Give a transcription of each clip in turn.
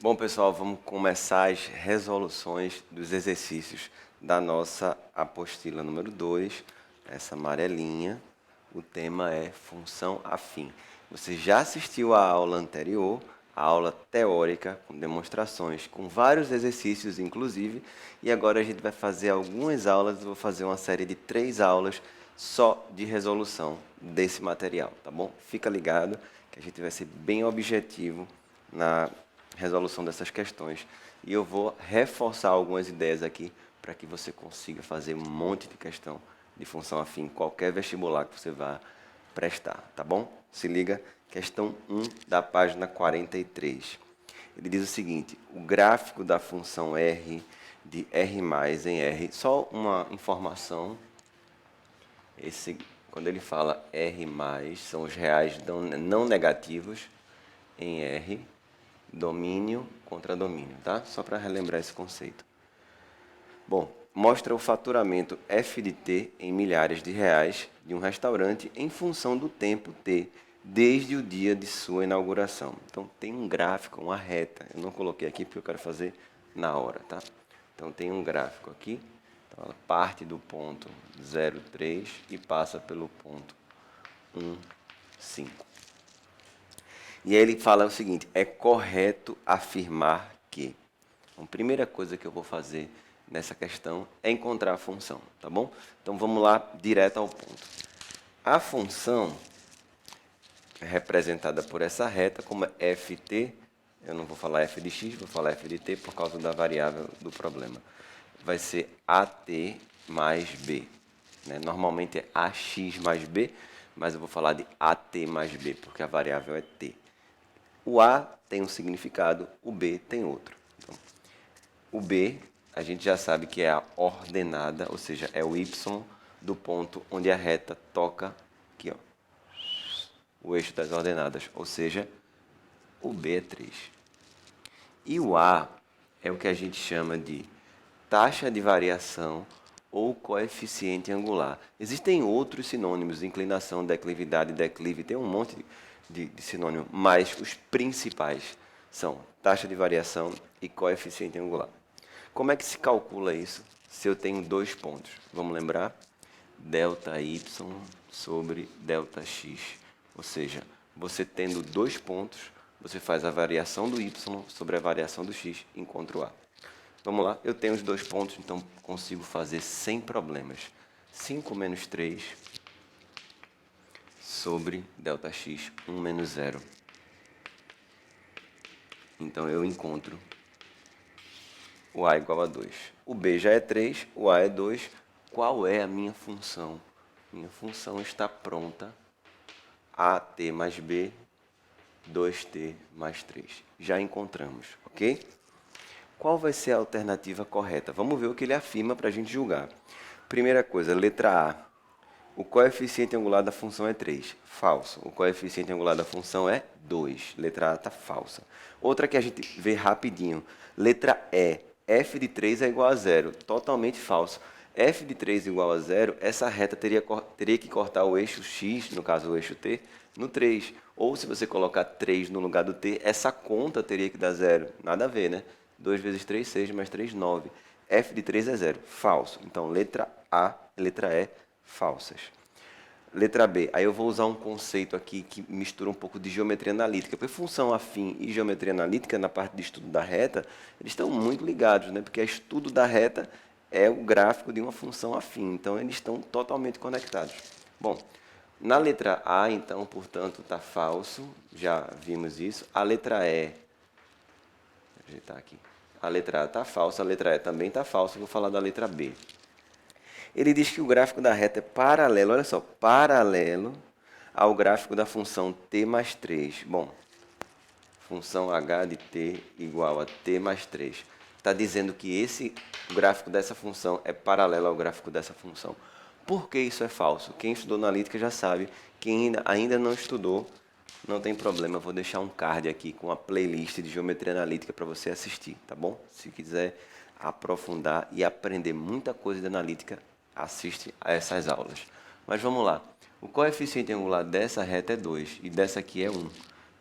Bom, pessoal, vamos começar as resoluções dos exercícios da nossa apostila número 2, essa amarelinha. O tema é função afim. Você já assistiu à aula anterior, a aula teórica, com demonstrações, com vários exercícios, inclusive, e agora a gente vai fazer algumas aulas, eu vou fazer uma série de 3 aulas só de resolução desse material, tá bom? Fica ligado que a gente vai ser bem objetivo na resolução dessas questões. E eu vou reforçar algumas ideias aqui para que você consiga fazer um monte de questão de função afim em qualquer vestibular que você vá prestar, tá bom? Se liga, questão 1 da página 43. Ele diz o seguinte: o gráfico da função r de r mais em r, só uma informação, quando ele fala r mais, são os reais não negativos em r, domínio contra domínio, tá? Só para relembrar esse conceito. Bom, mostra o faturamento f de t em milhares de reais de um restaurante em função do tempo t, desde o dia de sua inauguração. Então, tem um gráfico, uma reta. Eu não coloquei aqui porque eu quero fazer na hora, tá? Então, tem um gráfico aqui. Então, ela parte do ponto 0,3 e passa pelo ponto 1,5. E aí ele fala o seguinte: é correto afirmar que. Então, a primeira coisa que eu vou fazer nessa questão é encontrar a função, tá bom? Então vamos lá direto ao ponto. A função é representada por essa reta como ft, eu não vou falar f de x, vou falar f de t por causa da variável do problema. Vai ser at mais b. Né? Normalmente é ax mais b, mas eu vou falar de at mais b, porque a variável é t. O A tem um significado, o B tem outro. Então, o B, a gente já sabe que é a ordenada, ou seja, é o Y do ponto onde a reta toca aqui, ó, o eixo das ordenadas, ou seja, o B é 3. E o A é o que a gente chama de taxa de variação ou coeficiente angular. Existem outros sinônimos, inclinação, declividade, declive, tem um monte de sinônimos, mas os principais são taxa de variação e coeficiente angular. Como é que se calcula isso se eu tenho dois pontos? Vamos lembrar? Delta y sobre delta x. Ou seja, você tendo dois pontos, você faz a variação do y sobre a variação do x e encontra o a. Vamos lá, eu tenho os dois pontos, então consigo fazer sem problemas. 5 menos 3 sobre Δx, 1 menos 0. Então eu encontro o a igual a 2. O b já é 3, o a é 2. Qual é a minha função? Minha função está pronta. At mais b, 2t mais 3. Já encontramos, ok? Qual vai ser a alternativa correta? Vamos ver o que ele afirma para a gente julgar. Primeira coisa, letra A. O coeficiente angular da função é 3. Falso. O coeficiente angular da função é 2. Letra A está falsa. Outra que a gente vê rapidinho. Letra E. F de 3 é igual a 0. Totalmente falso. F de 3 igual a 0, essa reta teria que cortar o eixo x, no caso o eixo t, no 3. Ou se você colocar 3 no lugar do t, essa conta teria que dar 0. Nada a ver, né? 2 vezes 3, 6, mais 3, 9. F de 3 é 0. Falso. Então, letra A, letra E, falsas. Letra B, aí eu vou usar um conceito aqui que mistura um pouco de geometria analítica, porque função afim e geometria analítica, na parte de estudo da reta, eles estão muito ligados, né? Porque estudo da reta é o gráfico de uma função afim, então eles estão totalmente conectados. Bom, na letra A, então, portanto, está falso, já vimos isso. A letra E, vou ajeitar aqui. A letra A está falsa, a letra E também está falsa, vou falar da letra B. Ele diz que o gráfico da reta é paralelo, olha só, paralelo ao gráfico da função t mais 3. Bom, função h de t igual a t mais 3. Está dizendo que o gráfico dessa função é paralelo ao gráfico dessa função. Por que isso é falso? Quem estudou analítica já sabe. Quem ainda não estudou, não tem problema. Eu vou deixar um card aqui com a playlist de geometria analítica para você assistir, tá bom? Se quiser aprofundar e aprender muita coisa de analítica, assiste a essas aulas. Mas vamos lá. O coeficiente angular dessa reta é 2 e dessa aqui é 1.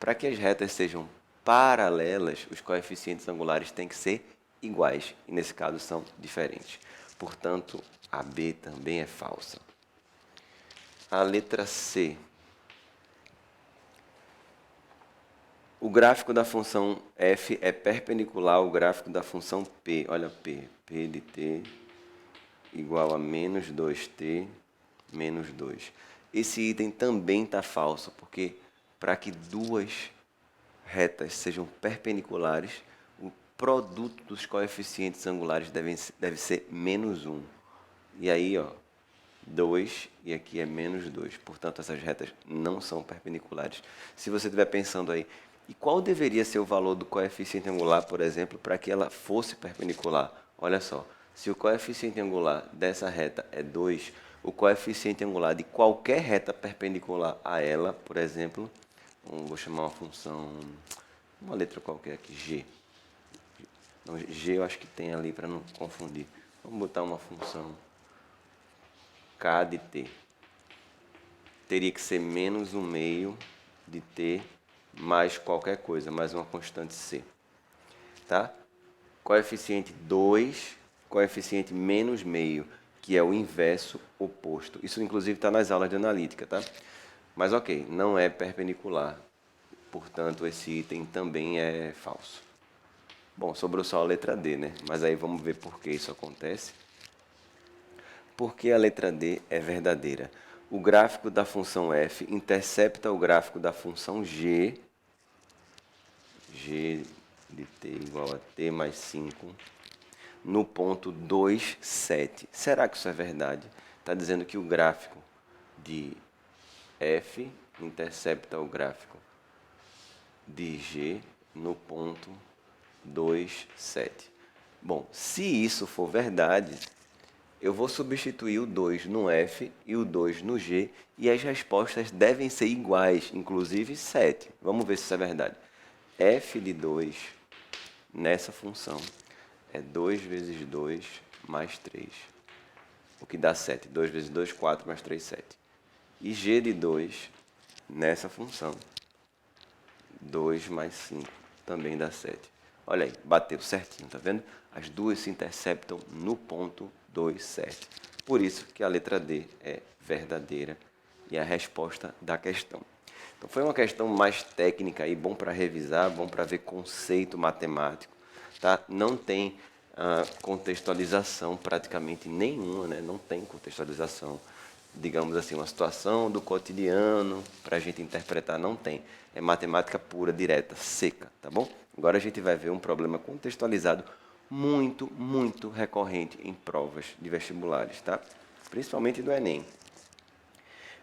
Para que as retas sejam paralelas, os coeficientes angulares têm que ser iguais, e nesse caso são diferentes. Portanto, a B também é falsa. A letra C. O gráfico da função f é perpendicular ao gráfico da função p. Olha p. P de t igual a menos 2t menos 2. Esse item também está falso, porque para que duas retas sejam perpendiculares, o produto dos coeficientes angulares deve ser menos 1. E aí, ó, 2 e aqui é menos 2. Portanto, essas retas não são perpendiculares. Se você estiver pensando aí, e qual deveria ser o valor do coeficiente angular, por exemplo, para que ela fosse perpendicular? Olha só, se o coeficiente angular dessa reta é 2, o coeficiente angular de qualquer reta perpendicular a ela, por exemplo, vou chamar uma função, uma letra qualquer aqui, G. Não, G eu acho que tem ali para não confundir. Vamos botar uma função K de t. Teria que ser menos 1 meio de t mais qualquer coisa, mais uma constante c. Tá? Coeficiente 2, coeficiente menos meio, que é o inverso oposto. Isso, inclusive, está nas aulas de analítica, tá? Mas, ok, não é perpendicular. Portanto, esse item também é falso. Bom, sobrou só a letra D, né? Mas aí vamos ver por que isso acontece. Porque a letra D é verdadeira. O gráfico da função f intercepta o gráfico da função g, g de t igual a t mais 5, no ponto 2, 7. Será que isso é verdade? Está dizendo que o gráfico de f intercepta o gráfico de g no ponto 2, 7. Bom, se isso for verdade, eu vou substituir o 2 no f e o 2 no g, e as respostas devem ser iguais, inclusive 7. Vamos ver se isso é verdade. F de 2 nessa função é 2 vezes 2 mais 3, o que dá 7. 2 vezes 2, 4 mais 3, 7. E g de 2 nessa função, 2 mais 5, também dá 7. Olha aí, bateu certinho, tá vendo? As duas se interceptam no ponto 2, 7. Por isso que a letra D é verdadeira e é a resposta da questão. Então foi uma questão mais técnica e bom para revisar, bom para ver conceito matemático, tá? Não tem contextualização praticamente nenhuma, né? Não tem contextualização, digamos assim, uma situação do cotidiano para a gente interpretar, não tem. É matemática pura, direta, seca, tá bom? Agora a gente vai ver um problema contextualizado muito, muito recorrente em provas de vestibulares, tá? Principalmente do Enem.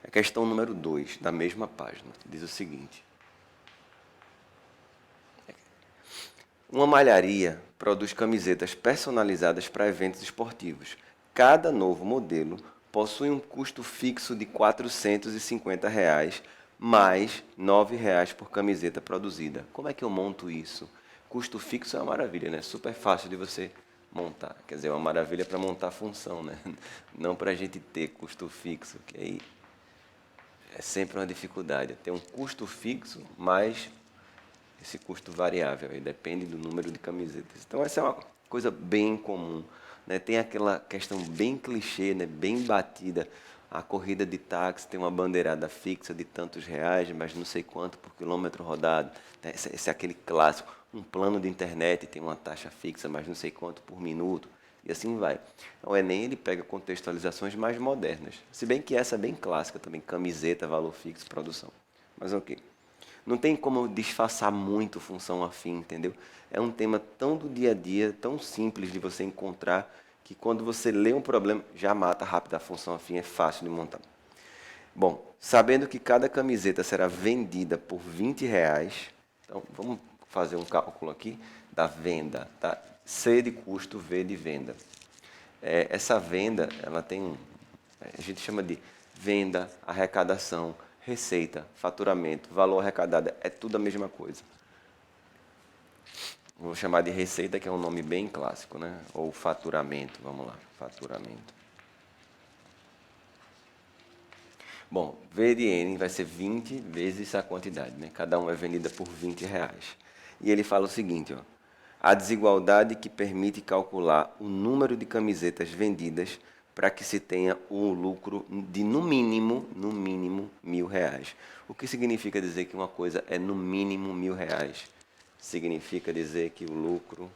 A questão número 2, da mesma página, diz o seguinte. Uma malharia produz camisetas personalizadas para eventos esportivos. Cada novo modelo possui um custo fixo de R$ 450, mais R$ 9 por camiseta produzida. Como é que eu monto isso? Custo fixo é uma maravilha, né? Super fácil de você montar. Quer dizer, é uma maravilha para montar a função, né? Não para a gente ter custo fixo, que aí é sempre uma dificuldade. Ter um custo fixo mais esse custo variável, aí depende do número de camisetas. Então essa é uma coisa bem comum, né? Tem aquela questão bem clichê, né? Bem batida. A corrida de táxi tem uma bandeirada fixa de tantos reais, mas não sei quanto por quilômetro rodado. Esse é aquele clássico. Um plano de internet tem uma taxa fixa, mas não sei quanto por minuto. E assim vai. O Enem ele pega contextualizações mais modernas. Se bem que essa é bem clássica também, camiseta, valor fixo, produção. Mas ok. Não tem como disfarçar muito função afim, entendeu? É um tema tão do dia a dia, tão simples de você encontrar, que quando você lê um problema, já mata rápido a função afim, é fácil de montar. Bom, sabendo que cada camiseta será vendida por R$ 20, então vamos fazer um cálculo aqui da venda, tá? C de custo, V de venda. Essa venda, ela tem a gente chama de venda, arrecadação, receita, faturamento, valor arrecadado, é tudo a mesma coisa. Vou chamar de receita, que é um nome bem clássico, né? Ou faturamento, vamos lá, faturamento. Bom, V de N vai ser 20 vezes a quantidade, né? Cada um é vendida por R$ 20. E ele fala o seguinte, ó, a desigualdade que permite calcular o número de camisetas vendidas para que se tenha um lucro de no mínimo R$ 1.000. O que significa dizer que uma coisa é no mínimo R$ 1.000? Significa dizer que o lucro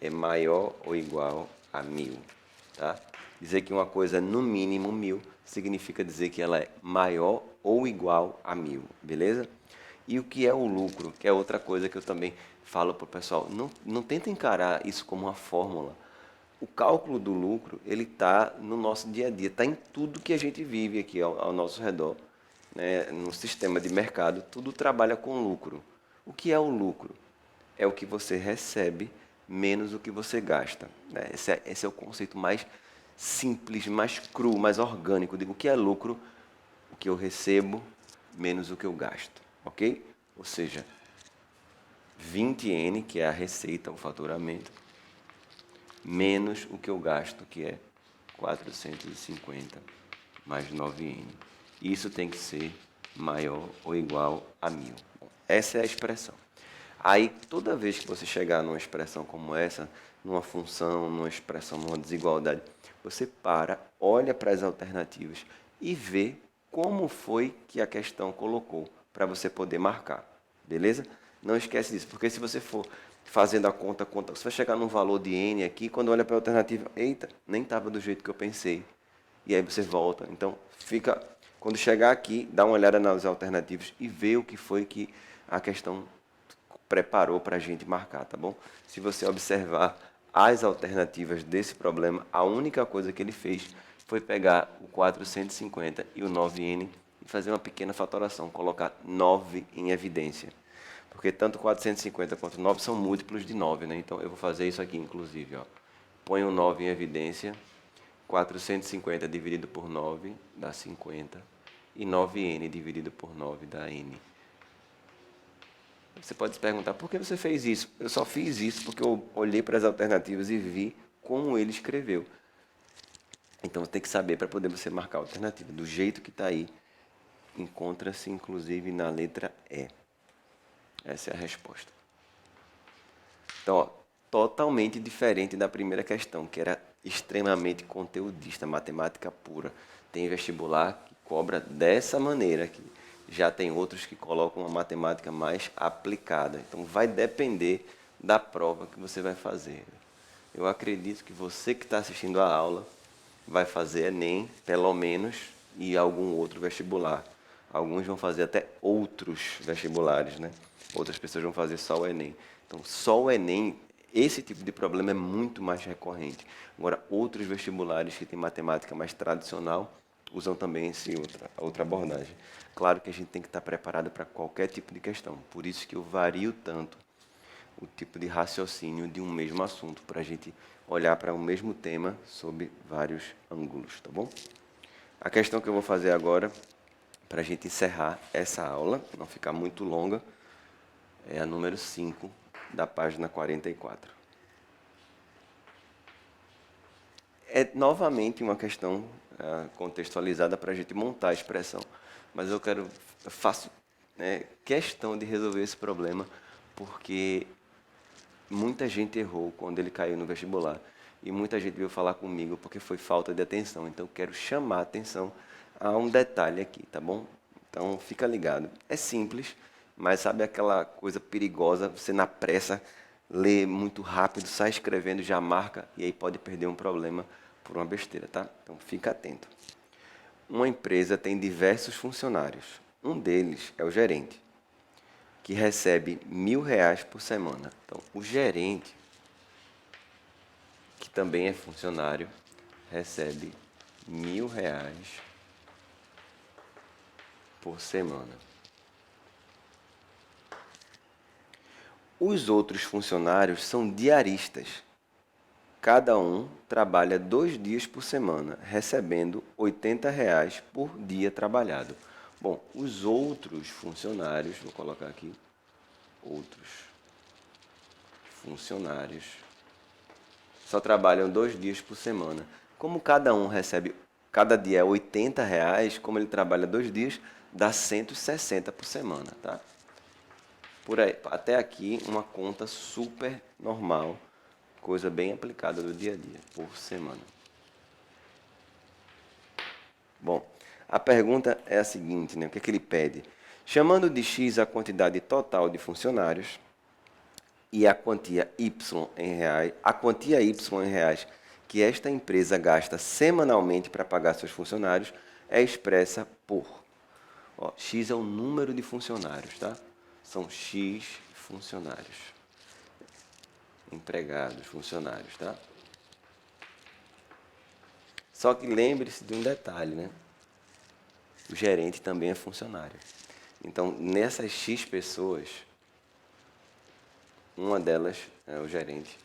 é maior ou igual a 1.000, tá? Dizer que uma coisa é no mínimo 1.000 significa dizer que ela é maior ou igual a 1.000, beleza? E o que é o lucro, que é outra coisa que eu também falo para o pessoal, não tenta encarar isso como uma fórmula. O cálculo do lucro, ele está no nosso dia a dia, está em tudo que a gente vive aqui ao nosso redor, né? No sistema de mercado, tudo trabalha com lucro. O que é o lucro? É o que você recebe menos o que você gasta, né? Esse é o conceito mais simples, mais cru, mais orgânico. Digo, o que é lucro? O que eu recebo menos o que eu gasto, ok? Ou seja, 20N, que é a receita, o faturamento, menos o que eu gasto, que é 450 mais 9N. Isso tem que ser maior ou igual a 1.000. Bom, essa é a expressão. Aí, toda vez que você chegar numa expressão como essa, numa função, numa expressão, numa desigualdade, você para, olha para as alternativas e vê como foi que a questão colocou para você poder marcar, beleza? Não esquece disso, porque se você for fazendo a conta, você vai chegar num valor de N aqui, quando olha para a alternativa, eita, nem estava do jeito que eu pensei. E aí você volta. Então, quando chegar aqui, dá uma olhada nas alternativas e vê o que foi que a questão preparou para a gente marcar, tá bom? Se você observar as alternativas desse problema, a única coisa que ele fez foi pegar o 450 e o 9N e fazer uma pequena fatoração, colocar 9 em evidência. Porque tanto 450 quanto 9 são múltiplos de 9, né? Então eu vou fazer isso aqui, inclusive, ó. Põe o 9 em evidência, 450 dividido por 9 dá 50, e 9N dividido por 9 dá N. Você pode se perguntar, por que você fez isso? Eu só fiz isso porque eu olhei para as alternativas e vi como ele escreveu. Então, tem que saber para poder você marcar a alternativa. Do jeito que está aí, encontra-se inclusive na letra E. Essa é a resposta. Então, ó, totalmente diferente da primeira questão, que era extremamente conteudista, matemática pura. Tem vestibular que cobra dessa maneira aqui. Já tem outros que colocam uma matemática mais aplicada. Então, vai depender da prova que você vai fazer. Eu acredito que você que está assistindo a aula vai fazer Enem, pelo menos, e algum outro vestibular. Alguns vão fazer até outros vestibulares, né? Outras pessoas vão fazer só o Enem. Então, só o Enem, esse tipo de problema é muito mais recorrente. Agora, outros vestibulares que têm matemática mais tradicional usam também outra abordagem. Claro que a gente tem que estar preparado para qualquer tipo de questão. Por isso que eu vario tanto o tipo de raciocínio de um mesmo assunto, para a gente olhar para o mesmo tema sob vários ângulos, tá bom? A questão que eu vou fazer agora, para a gente encerrar essa aula, não ficar muito longa, é a número 5 da página 44. É novamente uma questão contextualizada para a gente montar a expressão, mas eu faço questão de resolver esse problema porque muita gente errou quando ele caiu no vestibular e muita gente veio falar comigo porque foi falta de atenção. Então, eu quero chamar a atenção a um detalhe aqui, tá bom? Então, fica ligado. É simples, mas sabe aquela coisa perigosa, você na pressa lê muito rápido, sai escrevendo, já marca e aí pode perder um problema por uma besteira, tá? Então, fica atento. Uma empresa tem diversos funcionários. Um deles é o gerente, que recebe R$ 1.000 por semana. Então, o gerente, que também é funcionário, recebe R$ 1.000 por semana. Os outros funcionários são diaristas. Cada um trabalha 2 dias por semana, recebendo R$ 80 por dia trabalhado. Bom, os outros funcionários, vou colocar aqui, outros funcionários, só trabalham 2 dias por semana. Como cada dia é R$ 80, como ele trabalha 2 dias, dá 160 por semana, tá? Por aí, até aqui, uma conta super normal, coisa bem aplicada do dia a dia, por semana. Bom, a pergunta é a seguinte, né? O que é que ele pede? Chamando de X a quantidade total de funcionários e a quantia Y em reais, a quantia Y em reais que esta empresa gasta semanalmente para pagar seus funcionários é expressa por. Ó, X é o número de funcionários, tá? São X funcionários. Empregados, funcionários, tá? Só que lembre-se de um detalhe, né? O gerente também é funcionário. Então, nessas X pessoas, uma delas é o gerente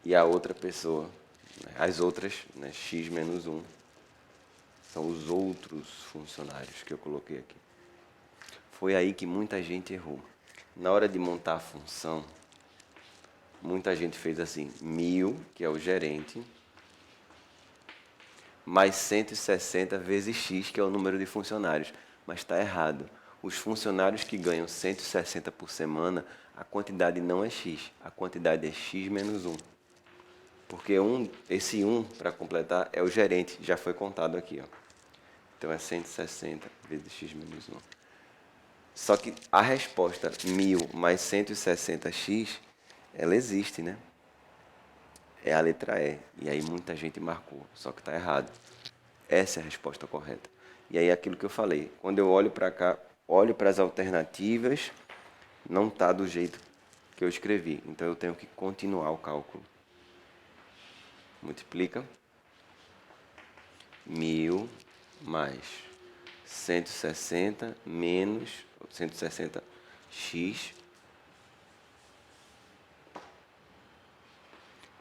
e a outra pessoa, as outras, né, X menos 1, são os outros funcionários que eu coloquei aqui. Foi aí que muita gente errou. Na hora de montar a função, muita gente fez assim, 1000, que é o gerente, mais 160 vezes X, que é o número de funcionários. Mas está errado. Os funcionários que ganham 160 por semana, a quantidade não é X, a quantidade é X menos 1. Porque esse 1, para completar, é o gerente, já foi contado aqui. Ó. Então é 160 vezes X menos 1. Só que a resposta 1000 mais 160x, ela existe, né? É a letra E. E aí muita gente marcou, só que está errado. Essa é a resposta correta. E aí aquilo que eu falei, quando eu olho para cá, olho para as alternativas, não está do jeito que eu escrevi. Então eu tenho que continuar o cálculo. Multiplica 1000 mais 160 menos 160x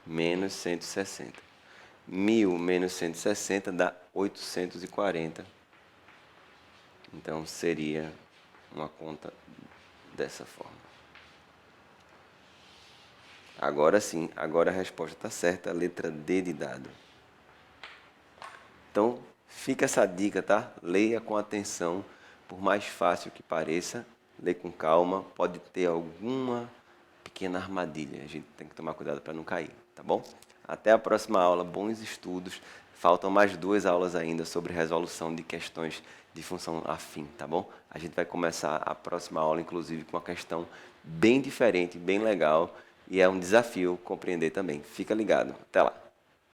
menos 160. 1000 menos 160 dá 840. Então seria uma conta dessa forma. Agora sim, agora a resposta está certa, a letra D de dado. Então, fica essa dica, tá? Leia com atenção, por mais fácil que pareça, leia com calma, pode ter alguma pequena armadilha, a gente tem que tomar cuidado para não cair, tá bom? Até a próxima aula, bons estudos. Faltam mais 2 aulas ainda sobre resolução de questões de função afim, tá bom? A gente vai começar a próxima aula, inclusive, com uma questão bem diferente, bem legal, e é um desafio compreender também. Fica ligado. Até lá!